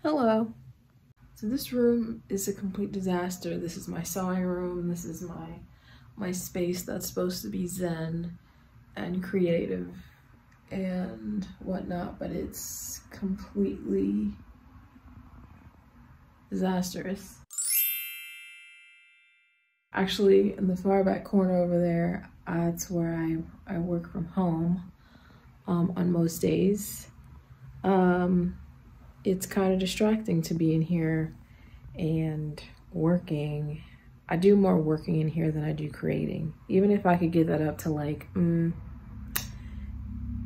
Hello. So this room is a complete disaster. This is my sewing room. This is my space that's supposed to be zen and creative and whatnot, but it's completely disastrous. Actually, in the far back corner over there, that's where I work from home on most days. It's kind of distracting to be in here and working. I do more working in here than I do creating. Even if I could get that up to like,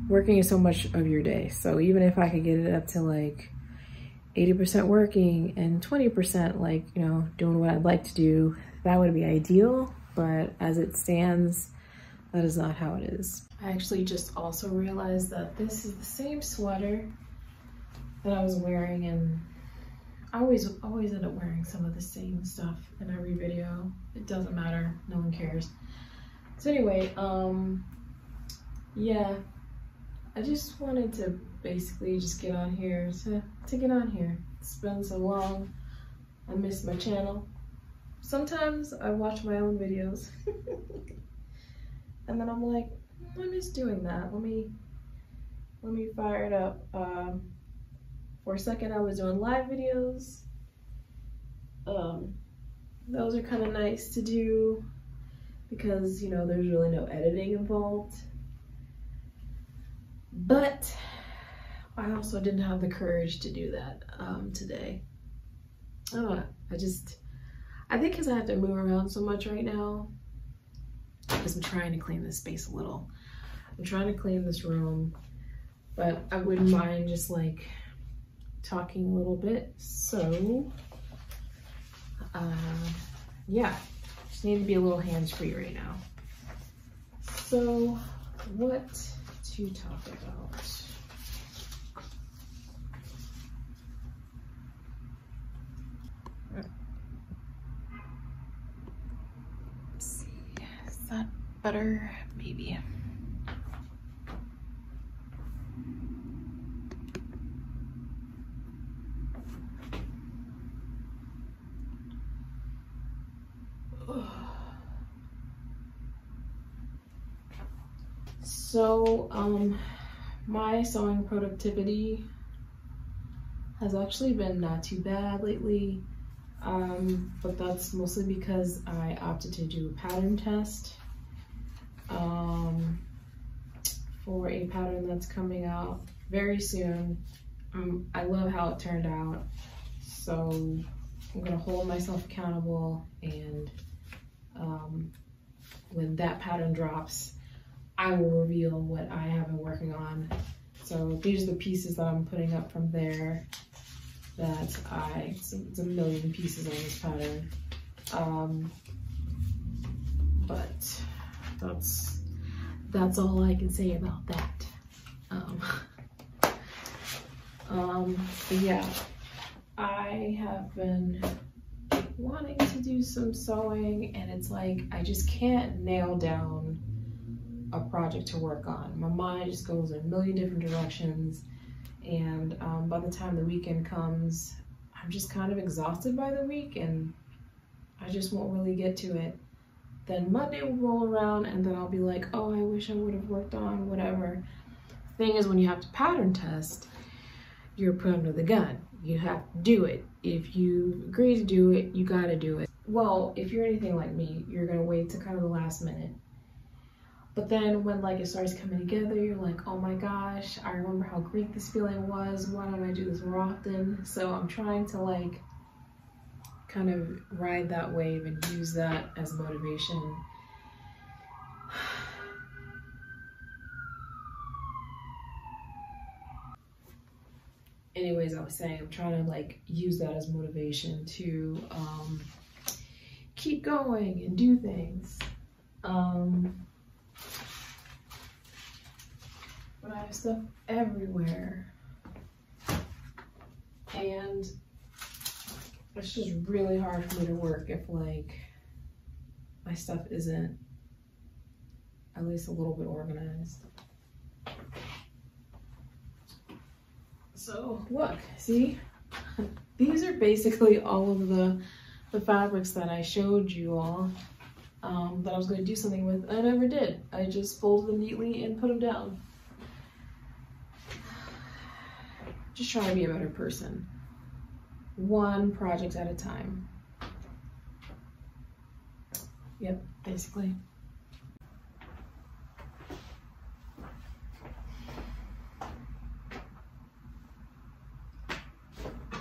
working is so much of your day. So even if I could get it up to like 80% working and 20% like, you know, doing what I'd like to do, that would be ideal. But as it stands, that is not how it is. I actually just also realized that this is the same sweater that I was wearing, and I always end up wearing some of the same stuff in every video. It doesn't matter, no one cares. So anyway, yeah, I just wanted to basically just get on here to get on here. It's been so long, I miss my channel. Sometimes I watch my own videos and then I'm like, I miss doing that. Let me fire it up. For a second I was doing live videos. Those are kind of nice to do because, you know, there's really no editing involved. But I also didn't have the courage to do that today. I don't know, I think because I have to move around so much right now, because I'm trying to clean this space a little. I'm trying to clean this room, but I wouldn't mind just like talking a little bit. So yeah, just need to be a little hands-free right now. So what to talk about? Let's see, is that better? Maybe. So, my sewing productivity has actually been not too bad lately, but that's mostly because I opted to do a pattern test for a pattern that's coming out very soon. I love how it turned out, so I'm gonna hold myself accountable, and when that pattern drops, I will reveal what I have been working on. So these are the pieces that I'm putting up from there that it's a million pieces on this pattern. But that's all I can say about that. But yeah, I have been wanting to do some sewing, and it's like I just can't nail down a project to work on. My mind just goes in a million different directions, and by the time the weekend comes, I'm just kind of exhausted by the week, and I just won't really get to it. Then Monday will roll around, and then I'll be like, oh, I wish I would have worked on whatever. The thing is, when you have to pattern test, you're put under the gun. You have to do it. If you agree to do it, you gotta do it. Well, if you're anything like me, you're gonna wait to kind of the last minute. But then when like it starts coming together, you're like, oh my gosh, I remember how great this feeling was. Why don't I do this more often? So I'm trying to like kind of ride that wave and use that as motivation. Anyways, I was saying I'm trying to like use that as motivation to keep going and do things. But I have stuff everywhere, and it's just really hard for me to work if like my stuff isn't at least a little bit organized. So look, see, these are basically all of the fabrics that I showed you all that I was going to do something with. I never did. I just folded them neatly and put them down. Just trying to be a better person. One project at a time. Yep, basically.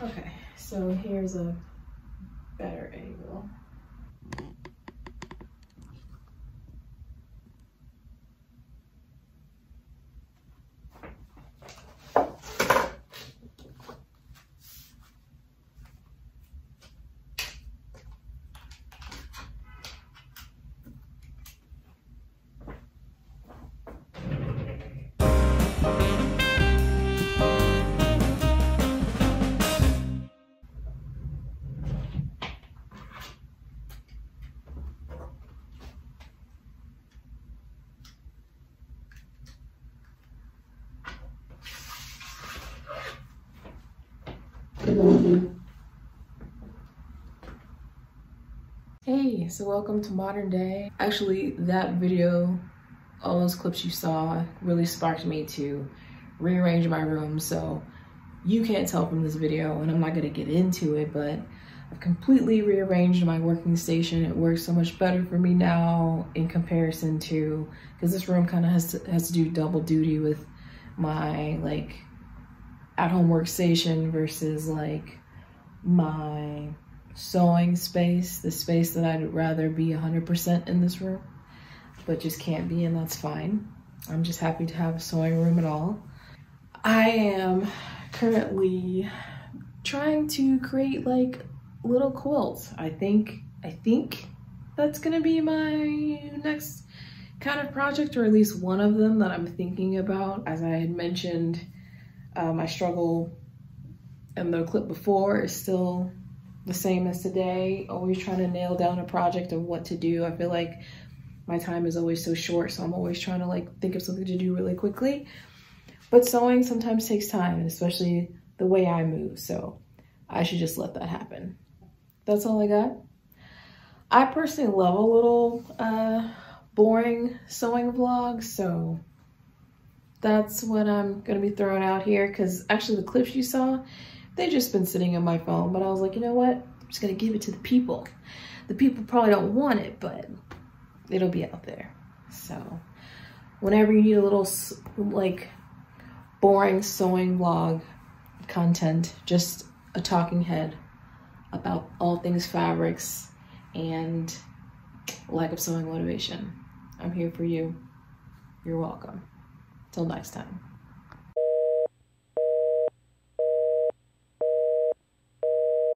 Okay, so here's a better angle. Hey, so welcome to modern day. Actually, that video, all those clips you saw really sparked me to rearrange my room. So you can't tell from this video, and I'm not gonna get into it, but I've completely rearranged my working station. It works so much better for me now in comparison to, because this room kind of has to do double duty with my like at-home workstation versus like my sewing space, the space that I'd rather be 100% in this room, but just can't be, and that's fine. I'm just happy to have a sewing room at all. I am currently trying to create like little quilts. I think that's gonna be my next kind of project, or at least one of them that I'm thinking about. As I had mentioned, my struggle in the clip before is still the same as today. Always trying to nail down a project of what to do. I feel like my time is always so short, so I'm always trying to like think of something to do really quickly. But sewing sometimes takes time, and especially the way I move, so I should just let that happen. That's all I got. I personally love a little boring sewing vlog, so that's what I'm gonna be throwing out here, because actually the clips you saw, they've just been sitting on my phone, but I was like, you know what? I'm just gonna give it to the people. The people probably don't want it, but it'll be out there. So whenever you need a little like boring sewing vlog content, just a talking head about all things fabrics and lack of sewing motivation, I'm here for you. You're welcome. Till next time.